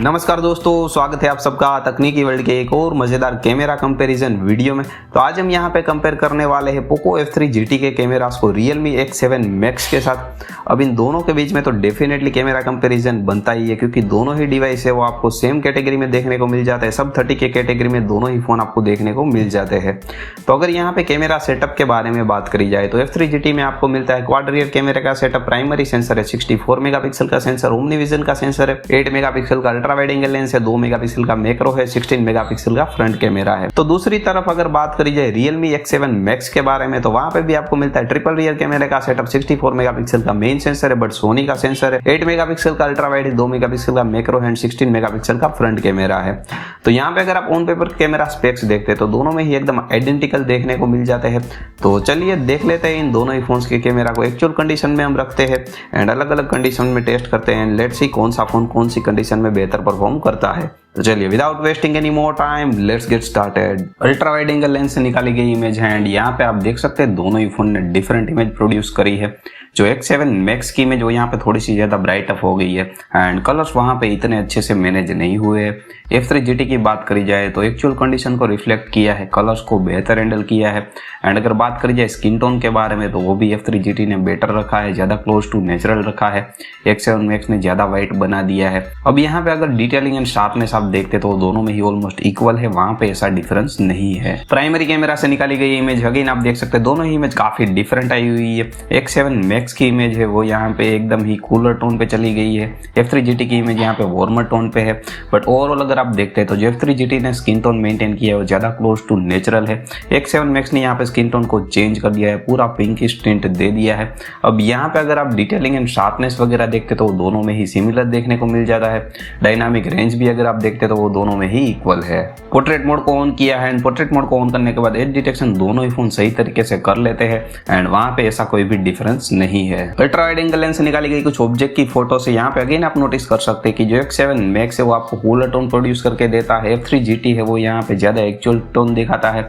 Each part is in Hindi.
नमस्कार दोस्तों, स्वागत है आप सबका तकनीकी वर्ल्ड के एक और मजेदार कैमरा कंपैरिजन वीडियो में। तो आज हम यहाँ पे कंपेयर करने वाले हैं पोको F3 GT के कैमरास को realme X7 Max के साथ। अब इन दोनों के बीच में तो डेफिनेटली कैमरा कंपैरिजन बनता ही है, क्योंकि दोनों ही डिवाइस है वो आपको सेम कैटेगरी में देखने को मिल जाता है। सब 30 के कैटेगरी में दोनों ही फोन आपको देखने को मिल जाते हैं। तो अगर यहाँ पे कैमरा सेटअप के बारे में बात करी जाए तो F3 GT में आपको मिलता है क्वाड रियर कैमरे का सेटअप, प्राइमरी सेंसर है 64 मेगापिक्सल का सेंसर, ओमनी विजन का सेंसर है, 8 मेगापिक्सल का अल्ट्रा वाइड एंगल लेंस है, 2 मेगापिक्सल का मैक्रो है, 16 मेगापिक्सल का फ्रंट कैमरा है। तो दूसरी तरफ अगर बात करी जाए realme X7 Max के बारे में, तो वहां पे भी आपको मिलता है ट्रिपल रियर कैमरे का सेटअप, 64 मेगापिक्सल का मेन सेंसर है बट सोनी का सेंसर है, 8 मेगापिक्सल का अल्ट्रा वाइड है, 2 मेगापिक्सल का मैक्रो है, 16 मेगापिक्सल का फ्रंट कैमरा है। तो यहाँ पे अगर आप ऑन पेपर कैमरा स्पेक्स देखते हैं तो दोनों में ही एकदम आइडेंटिकल देखने को मिल जाते हैं। तो चलिए देख लेते हैं इन दोनों ही फोन्स के कैमरा को। एक्चुअल कंडीशन में हम रखते हैं एंड अलग अलग कंडीशन में टेस्ट करते हैं। लेट्स सी कौन सा फोन कौन सी कंडीशन में बेहतर परफॉर्म करता है। तो चलिए without wasting any more time let's get started. Ultra wide angle lens से निकाली गई इमेज है एंड यहाँ पे आप देख सकते हैं दोनों ही फोन ने डिफरेंट इमेज प्रोड्यूस करी है। जो X7 Max की इमेज वो यहाँ पे थोड़ी सी ज्यादा ब्राइट अप हो गई है एंड कलर्स वहाँ पे इतने अच्छे से मैनेज नहीं हुए। F3 GT की बात करी जाए तो एक्चुअल कंडीशन को रिफ्लेक्ट किया है, कलर्स को बेहतर हैंडल किया है। एंड अगर बात करी जाए स्किन टोन के बारे में तो वो भी F3 GT ने बेटर रखा है, ज्यादा क्लोज टू नेचुरल रखा है। X7 Max ने ज्यादा वाइट बना दिया है। अब यहाँ पे अगर डिटेलिंग एंड शार्पनेस आप देखते तो दोनों में ही ऑलमोस्ट इक्वल है, वहाँ पे ऐसा डिफरेंस नहीं है। प्राइमरी कैमरा से निकाली गई इमेज अगेन आप देख सकते हैं दोनों ही इमेज काफी डिफरेंट आई हुई है। X7 Max की इमेज है वो यहाँ पे एकदम ही कूलर टोन पे चली गई है, F3 GT की इमेज यहाँ पे वार्मर टोन पे है। बट ओवरऑल अगर आप देखते हैं तो जो F3 GT ने स्किन टोन मेंटेन किया है वो ज्यादा क्लोज टू नेचुरल है। X7 Max ने यहाँ पे स्किन टोन को चेंज कर दिया है, पूरा पिंकिश टिंट दे दिया है। अब यहाँ पे अगर आप डिटेलिंग एंड शार्पनेस वगैरह देखते तो दोनों में ही सिमिलर देखने को मिल जाता है। डायनामिक रेंज भी अगर आप देखते तो वो दोनों में ही इक्वल है। पोर्ट्रेट मोड को ऑन किया है एंड पोर्ट्रेट मोड को ऑन करने के बाद एज डिटेक्शन दोनों ही फोन सही तरीके से कर लेते हैं एंड वहां पे ऐसा कोई भी डिफरेंस नहीं है। अल्ट्रा वाइड एंगल लेंस से निकाली गई कुछ ऑब्जेक्ट की फोटो से यहाँ पे अगेन आप नोटिस कर सकते हैं कि जो X7 Max है वो आपको कूलर टोन प्रोड्यूस करके देता है, F3 GT है वो यहाँ पे ज्यादा एक्चुअल टोन दिखाता है।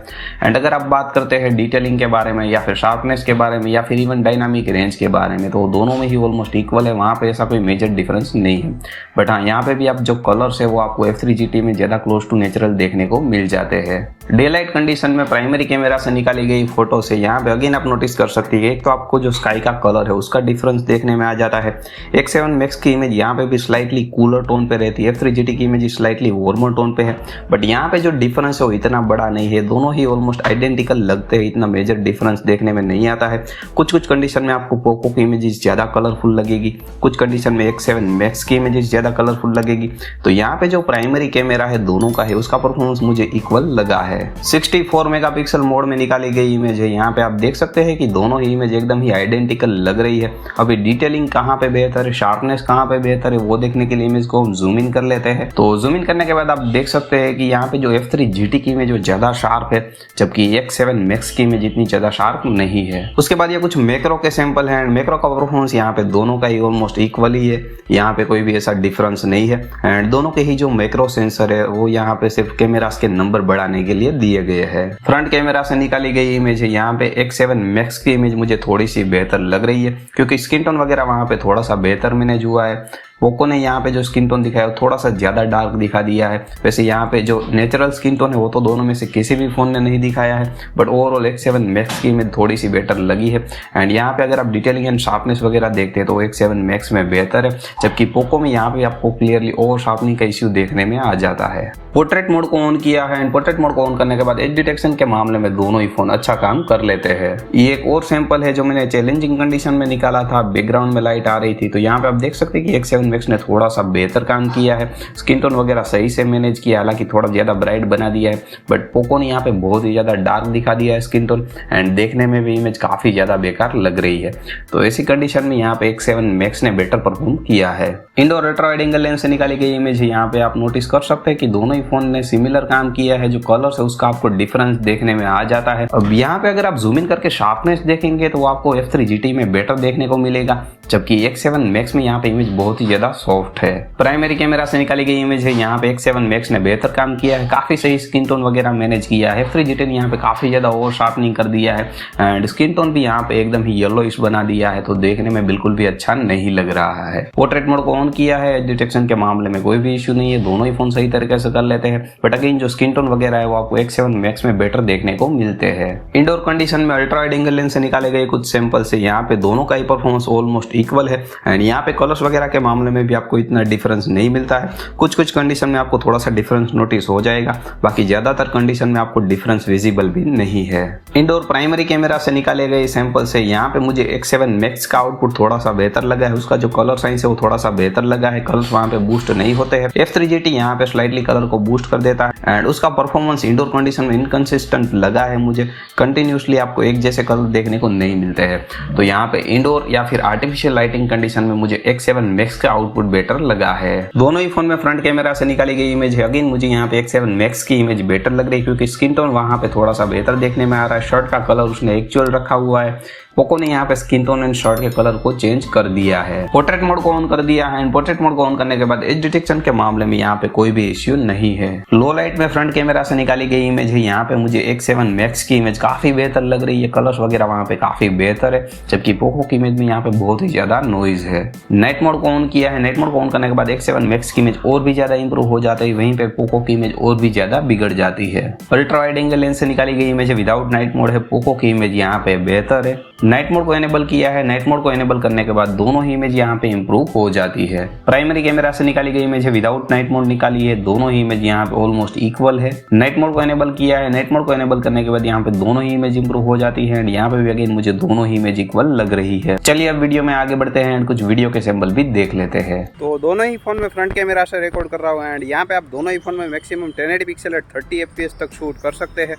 एंड अगर आप बात करते हैं डिटेलिंग के बारे में या फिर शार्पनेस के बारे में या फिर इवन डायनामिक रेंज के बारे में तो दोनों में ही ऑलमोस्ट इक्वल है, वहां पे ऐसा कोई मेजर डिफरेंस नहीं है। बट हाँ, यहाँ पे भी आप जो कलर्स है वो आपको F3 GT में ज्यादा क्लोज टू नेचुरल देखने को मिल जाते हैं। डे लाइट कंडीशन में प्राइमरी कैमरा से निकाली गई फोटो से यहाँ पे अगेन आप नोटिस कर सकते हैं एक तो आपको जो स्काई का कलर है उसका डिफरेंस देखने में आ जाता है। X7 Max की इमेज यहाँ पे भी स्लाइटली कूलर टोन पे रहती है, F3 GT की इमेज स्लाइटली वार्मर टोन पे है। बट यहाँ पे जो डिफरेंस है वो इतना बड़ा नहीं है, दोनों ही ऑलमोस्ट आइडेंटिकल लगते हैं, इतना मेजर डिफरेंस देखने में नहीं आता है। कुछ कुछ कंडीशन में आपको पोको की इमेजेस ज्यादा कलरफुल लगेगी, कुछ कंडीशन में X7 Max की इमेजेस ज्यादा कलरफुल लगेगी। तो यहाँ पे जो प्राइमरी कैमरा है दोनों का है उसका परफॉर्मेंस मुझे इक्वल लगा है। 64 मेगापिक्सल मोड में निकाली गई इमेज है, यहाँ पे आप देख सकते हैं कि दोनों ही इमेज एकदम ही आइडेंटिकल लग रही है। अभी डिटेलिंग कहाँ पे बेहतर है, शार्पनेस कहाँ पे बेहतर है वो देखने के लिए इमेज को हम जूम इन कर लेते हैं। तो जूम इन करने के बाद आप देख सकते हैं कि यहाँ पे जो F3 GT की इमेज वो ज्यादा शार्प है, जबकि X7 Max की इमेज इतनी ज्यादा शार्प नहीं है। उसके बाद ये कुछ मैक्रो के सैंपल हैं, मैक्रो का परफॉर्मेंस यहाँ पे दोनों का ही ऑलमोस्ट इक्वल ही है, यहाँ पे कोई भी ऐसा डिफरेंस नहीं है। एंड दोनों के ही जो मैक्रो सेंसर है वो यहाँ पे सिर्फ कैमरास के नंबर बढ़ाने के लिए दिए गए हैं। फ्रंट कैमरा से निकाली गई इमेज है, यहाँ पे X7 Max की इमेज मुझे थोड़ी सी बेहतर लग रही है क्योंकि स्किन टोन वगैरह वहाँ पे थोड़ा सा बेहतर मैनेज हुआ है। पोको ने यहाँ पे जो स्किन टोन दिखाया वो थोड़ा सा ज्यादा डार्क दिखा दिया है। वैसे यहाँ पे जो नेचुरल स्किन टोन है वो तो दोनों में से किसी भी फोन ने नहीं दिखाया है, बट ओवरऑल X7 Max की इमेज थोड़ी सी बेटर लगी है। एंड यहाँ पे अगर आप डिटेलिंग एंड शार्पनेस वगैरह देखते हैं तो X7 Max में बेहतर है, जबकि पोको में यहाँ पे आपको क्लियरली ओवर शार्पनिंग का इश्यू देखने में आ जाता है। पोर्ट्रेट मोड को ऑन किया है एंड पोर्ट्रेट मोड को ऑन करने के बाद एज डिटेक्शन के मामले में दोनों ही फोन अच्छा काम कर लेते हैं। ये एक और सैंपल है जो मैंने चैलेंजिंग कंडीशन में निकाला था, बैकग्राउंड में लाइट आ रही थी, तो यहाँ पे आप देख सकते हैं कि X7 Max ने थोड़ा सा बेहतर काम किया है, स्किन टोन वगैरह सही से मैनेज किया, हालांकि थोड़ा ज्यादा ब्राइट बना दिया है। बट पोको ने यहाँ पे बहुत ही ज्यादा डार्क दिखा दिया है स्किन टोन एंड देखने में भी इमेज काफी ज्यादा बेकार लग रही है। तो ऐसी कंडीशन में यहाँ पे X7 Max ने बेटर परफॉर्म किया है। Indoor ultra wide angle lens से निकाली गई इमेज है, यहाँ पे आप नोटिस कर सकते हैं कि दोनों ही फोन ने सिमिलर काम किया है। जो कलर्स है उसका आपको डिफरेंस देखने में आ जाता है। अब यहाँ पे अगर आप जूम इन करके शार्पनेस देखेंगे तो आपको F3 GT में बेटर देखने को मिलेगा, जबकि X7 Max में यहाँ पे इमेज बहुत ही ज्यादा सॉफ्ट है। प्राइमरी कैमरा से निकाली गई इमेज है। यहाँ पे X7 Max ने बेहतर काम किया है, काफी सही स्किन टोन वगैरह मैनेज किया है। F3 GT ने यहाँ पे काफी ज्यादा ओवर शार्पनिंग कर दिया है एंड स्किन टोन भी यहाँ पे एकदम ही येलोइश बना दिया है, तो देखने में बिल्कुल भी अच्छा नहीं लग रहा है। पोर्ट्रेट मोड को ऑन किया है, एज डिटेक्शन के मामले में कोई भी इश्यू नहीं है, दोनों ही फोन सही तरीके से कर लेते हैं। बट अगेन जो स्किन टोन वगैरह है वो आपको X7 Max में बेटर देखने को मिलते हैं। इंडोर कंडीशन में अल्ट्रा वाइड एंगल लेंस से निकाले गए कुछ सैंपल से यहाँ पे दोनों का ही परफॉर्मेंस ऑलमोस्ट इक्वल है एंड यहाँ पे कलर्स वगैरह के मामले में भी आपको इतना डिफरेंस नहीं मिलता है। कुछ कंडीशन में आपको थोड़ा सा डिफरेंस नोटिस हो जाएगा, बाकी ज्यादातर कंडीशन में आपको डिफरेंस विजिबल भी नहीं है। इंडोर प्राइमरी कैमरा से निकाले गए सैंपल से यहाँ पे मुझे X7 Max का आउटपुट थोड़ा सा बेहतर लगा है, उसका जो कलर साइंस है वो थोड़ा सा बेहतर लगा है, कलर्स वहाँ पे बूस्ट नहीं होते हैं। F3 GT यहाँ पे स्लाइटली कलर को बूस्ट कर देता है एंड उसका परफॉर्मेंस इंडोर कंडीशन में इनकंसिस्टेंट लगा है, मुझे कंटिन्यूसली आपको एक जैसे कलर देखने को नहीं मिलते हैं। तो यहाँ पे इंडोर या फिर आर्टिफिशियल लाइटिंग कंडीशन में मुझे X7 Max का आउटपुट बेटर लगा है। दोनों ही फोन में फ्रंट कैमरा से निकाली गई इमेज है। अगेन मुझे यहाँ पे X7 Max की इमेज बेटर लग रही है क्योंकि स्किन टोन वहाँ पे थोड़ा सा बेहतर देखने में आ रहा है। शर्ट का कलर उसने एक्चुअल रखा हुआ है। पोको ने यहाँ पे स्किन टोन एंड शर्ट के कलर को चेंज कर दिया है। पोर्ट्रेट मोड को ऑन कर दिया है एंड पोर्ट्रेट मोड को ऑन करने के बाद एज डिटेक्शन के मामले में यहाँ पे कोई भी इश्यू नहीं है। लो लाइट में फ्रंट कैमरा से निकाली गई इमेज है। यहाँ पे मुझे X7 Max की इमेज काफी बेहतर लग रही है, कलर्स वगैरह वहाँ पे काफी बेहतर है, जबकि पोको की इमेज में यहाँ पे बहुत ही ज्यादा नॉइज है। नाइट मोड को ऑन किया है। नाइट मोड को ऑन करने के बाद X7 Max की इमेज और भी ज्यादा इंप्रूव हो जाती है, वहीं पे पोको की इमेज और भी ज्यादा बिगड़ जाती है। अल्ट्रा वाइड एंगल लेंस से निकाली गई इमेज है। विदाउट नाइट मोड है, पोको की इमेज यहाँ पे बेहतर है। नाइट मोड को एनेबल किया है। नाइट मोड को एनेबल करने के बाद दोनों ही इमेज यहाँ पे इंप्रूव हो जाती है। प्राइमरी कैमरा से निकाली गई इमेज है। विदाउट नाइट मोड निकाली है, दोनों ही इमेज यहाँ पे ऑलमोस्ट इक्वल है। नाइट मोड को एनेबल किया है। नाइट मोड को एनेबल करने के बाद यहाँ पे दोनों ही इमेज इंप्रूव हो जाती है एंड यहाँ पे भी अगेन मुझे दोनों ही इमेज इक्वल लग रही है। चलिए अब वीडियो में आगे बढ़ते हैं एंड कुछ वीडियो के सैंपल भी देख लेते हैं। तो दोनों ही फोन में फ्रंट कैमरा से रिकॉर्ड कर रहा हूँ एंड यहाँ पे आप दोनों ही फोन में मैक्सिमम 1080 पिक्सल एट 30 FPS तक शूट कर सकते हैं।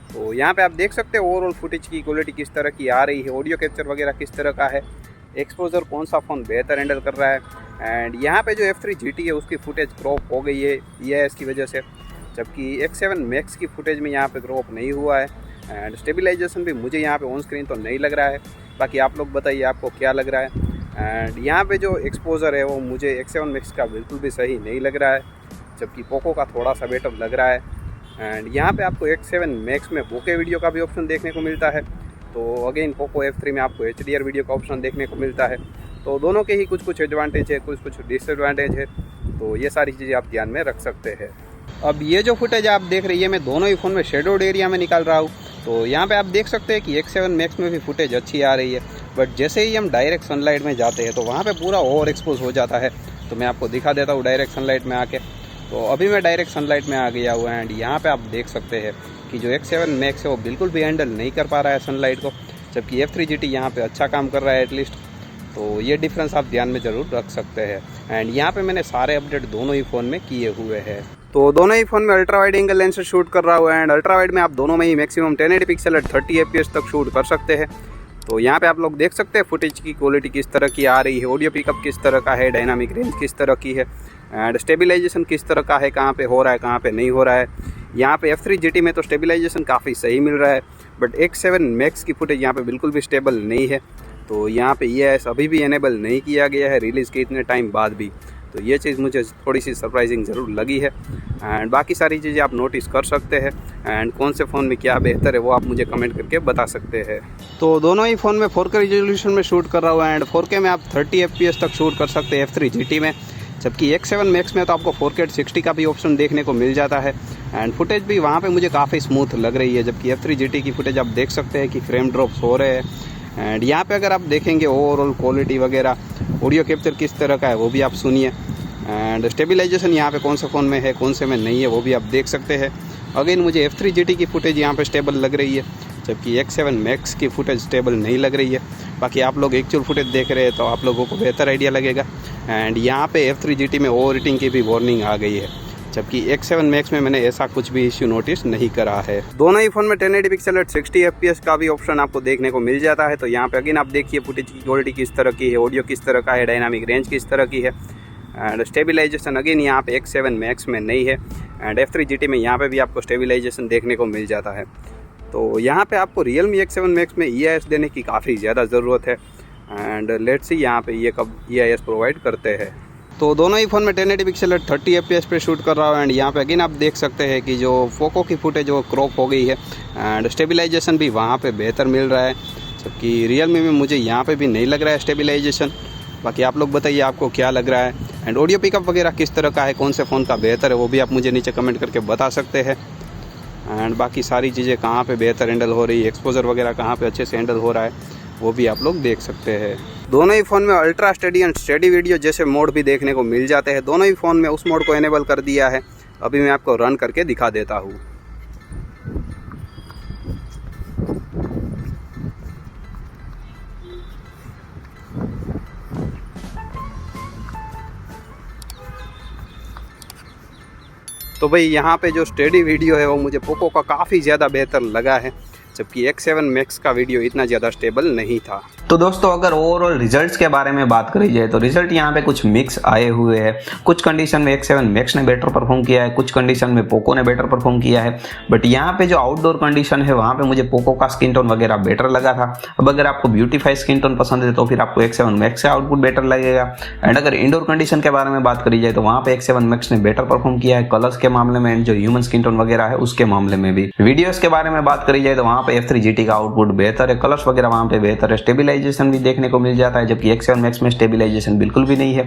तो यहाँ पे आप देख सकते हैं ओवरऑल फुटेज की क्वालिटी किस तरह की आ रही है, ऑडियो कैप्चर वगैरह किस तरह का है, एक्सपोजर कौन सा फ़ोन बेहतर हैंडल कर रहा है। एंड यहाँ पे जो F3 GT है उसकी फुटेज क्रॉप हो गई है EIS की वजह से, जबकि X7 Max की फुटेज में यहाँ पे क्रॉप नहीं हुआ है एंड स्टेबलाइजेशन भी मुझे यहाँ पे ऑन स्क्रीन तो नहीं लग रहा है। बाकी आप लोग बताइए आपको क्या लग रहा है। एंड यहाँ पे जो एक्सपोजर है वो मुझे X7 Max का बिल्कुल भी सही नहीं लग रहा है, जबकि पोको का थोड़ा सा बेटर लग रहा है। एंड यहाँ पे आपको X7 Max में बोके वीडियो का भी ऑप्शन देखने को मिलता है। तो अगेन पोको F3 में आपको HDR वीडियो का ऑप्शन देखने को मिलता है। तो दोनों के ही कुछ एडवांटेज है, कुछ डिसएडवांटेज है, तो ये सारी चीज़ें आप ध्यान में रख सकते हैं। अब ये जो फुटेज आप देख रही है मैं दोनों ही फ़ोन में शेडोड एरिया में निकाल रहा हूँ। तो यहाँ पे आप देख सकते हैं कि X7 Max में भी फुटेज अच्छी आ रही है, बट जैसे ही हम डायरेक्ट सनलाइट में जाते हैं तो वहाँ पे पूरा ओवर एक्सपोज हो जाता है। तो मैं आपको दिखा देता हूँ डायरेक्ट सनलाइट में आके। तो अभी मैं डायरेक्ट सनलाइट में आ गया हुआ एंड यहाँ पे आप देख सकते हैं कि जो X7 Max है वो बिल्कुल भी हैंडल नहीं कर पा रहा है सनलाइट को, जबकि F3 GT यहाँ पे अच्छा काम कर रहा है एटलीस्ट। तो ये डिफरेंस आप ध्यान में ज़रूर रख सकते हैं। एंड यहाँ पे मैंने सारे अपडेट दोनों ही फ़ोन में किए हुए हैं। तो दोनों ही फ़ोन में अल्ट्रा वाइड एंगल लेंस से शूट कर रहा हूँ एंड अल्ट्रा वाइड में आप दोनों में ही मैक्सिमम 1080 पिक्सल एट 30 FPS तक शूट कर सकते हैं। तो यहाँ पे आप लोग देख सकते हैं फुटेज की क्वालिटी किस तरह की आ रही है, ऑडियो पिकअप किस तरह का है, डायनामिक रेंज किस तरह की है एंड स्टेबलाइजेशन किस तरह का है, कहाँ पे हो रहा है कहाँ पे नहीं हो रहा है। यहाँ पे F3 GT में तो स्टेबलाइजेशन काफ़ी सही मिल रहा है, बट X7 Max की फुटेज यहाँ पे बिल्कुल भी स्टेबल नहीं है। तो यहाँ पे EIS अभी भी इनेबल नहीं किया गया है रिलीज़ के इतने टाइम बाद भी। तो ये चीज़ मुझे थोड़ी सी सरप्राइजिंग ज़रूर लगी है एंड बाकी सारी चीज़ें आप नोटिस कर सकते हैं एंड कौन से फ़ोन में क्या बेहतर है वो आप मुझे कमेंट करके बता सकते हैं। तो दोनों ही फ़ोन में 4K रिजोल्यूशन में शूट कर रहा हूँ एंड 4K में आप 30 FPS तक शूट कर सकते हैं F3 GT में, जबकि X7 Max में तो आपको 4K 60 का भी ऑप्शन देखने को मिल जाता है एंड फुटेज भी वहाँ पे मुझे काफ़ी स्मूथ लग रही है, जबकि F3 GT की फुटेज आप देख सकते हैं कि फ्रेम ड्रॉप्स हो रहे हैं। एंड यहाँ पे अगर आप देखेंगे ओवरऑल क्वालिटी वगैरह, ऑडियो कैप्चर किस तरह का है वो भी आप सुनिए एंड स्टेबलाइजेशन यहाँ पे कौन से फ़ोन में है कौन से में नहीं है वो भी आप देख सकते हैं। अगेन मुझे F3 GT की फुटेज यहाँ पे स्टेबल लग रही है, जबकि X7 Max की फुटेज स्टेबल नहीं लग रही है। बाकी आप लोग एक्चुअल फुटेज देख रहे हैं तो आप लोगों को बेहतर आइडिया लगेगा। एंड यहाँ पे F3 GT में ओवर हीटिंग की भी वार्निंग आ गई है, जबकि X7 Max में मैंने ऐसा कुछ भी इश्यू नोटिस नहीं करा है। दोनों ही फ़ोन में 1080 पिक्सल एट 60 FPS का भी ऑप्शन आपको देखने को मिल जाता है। तो यहाँ पे अगेन आप देखिए फुटेज की क्वालिटी किस तरह की है, ऑडियो किस तरह का है, डायनामिक रेंज किस तरह की है एंड स्टेबलाइजेशन अगेन यहाँ पे X7 Max में नहीं है एंड F3 GT में यहाँ पे भी आपको स्टेबलाइजेशन देखने को मिल जाता है। तो यहाँ पे आपको realme X7 Max में EIS देने की काफ़ी ज़्यादा ज़रूरत है एंड लेट्स सी यहाँ पे ये कब EIS प्रोवाइड करते हैं। तो दोनों ही फ़ोन में 1080 पिक्सल 30 FPS पे शूट कर रहा हूँ। एंड यहाँ पे अगेन आप देख सकते हैं कि जो पोको की फुटेज वो क्रॉप हो गई है एंड स्टेबलाइजेशन भी वहाँ पे बेहतर मिल रहा है, जबकि रियलमी में मुझे यहाँ पे भी नहीं लग रहा है स्टेबलाइजेशन। बाकी आप लोग बताइए आपको क्या लग रहा है एंड ऑडियो पिकअप वगैरह किस तरह का है, कौन से फ़ोन का बेहतर है, वो भी आप मुझे नीचे कमेंट करके बता सकते हैं। एंड बाकी सारी चीज़ें कहाँ पे बेहतर हैंडल हो रही है, एक्सपोजर वगैरह कहाँ पे अच्छे से हैंडल हो रहा है, वो भी आप लोग देख सकते हैं। दोनों ही फ़ोन में ultra study and study video जैसे मोड भी देखने को मिल जाते हैं। दोनों ही फ़ोन में उस मोड को इनेबल कर दिया है। अभी मैं आपको रन करके दिखा देता हूँ। तो भाई यहाँ पे जो स्टडी वीडियो है वो मुझे पोको का काफ़ी ज़्यादा बेहतर लगा है, जबकि X7 मैक्स का वीडियो इतना ज़्यादा स्टेबल नहीं था। तो दोस्तों अगर ओवरऑल रिजल्ट्स के बारे में बात करी जाए तो रिजल्ट यहाँ पे कुछ मिक्स आए हुए हैं। कुछ कंडीशन में X7 मैक्स ने बेटर परफॉर्म किया है, कुछ कंडीशन में पोको ने बेटर परफॉर्म किया है। बट यहाँ पे जो आउटडोर कंडीशन है वहाँ पे मुझे पोको का स्किन टोन वगैरह बेटर लगा था। अब अगर आपको ब्यूटीफाई स्किन टोन पसंद है तो फिर आपको X7 मैक्स से आउटपुट बेटर लगेगा। एंड अगर इंडोर कंडीशन के बारे में बात करी जाए तो वहाँ पे X7 मैक्स ने बेटर परफॉर्म किया है कलर्स के मामले में एंड जो ह्यूमन स्किन टोन वगैरह है उसके मामले में भी। वीडियोस के बारे में बात करी जाए तो वहाँ पे F3 GT का आउटपुट बेहतर है, कलर्स वगैरह वहाँ पे बेहतर है, स्टेबलाइजेशन भी देखने को मिल जाता है, जबकि X7 मैक्स में स्टेबलाइजेशन बिल्कुल भी नहीं है।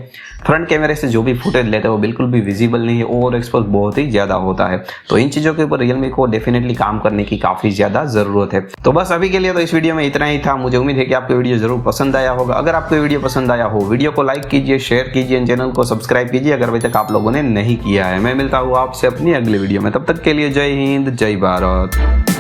फ्रंट कैमरे से जो भी फुटेज लेते हैं वो बिल्कुल भी विजिबल नहीं है, ओवर एक्सपोज बहुत ही ज्यादा होता है। तो इन चीजों के ऊपर रियलमी को डेफिनेटली काम करने की काफी ज्यादा जरूरत है। तो बस अभी के लिए तो इस वीडियो में इतना ही था। मुझे उम्मीद है कि आपको वीडियो जरूर पसंद आया होगा। अगर आपको वीडियो पसंद आया हो वीडियो को लाइक कीजिए, शेयर कीजिए, चैनल को सब्सक्राइब कीजिए अगर अभी तक आप लोगों ने नहीं किया है। मैं मिलता हूँ आपसे अपनी अगली वीडियो में, तब तक के लिए जय हिंद, जय भारत।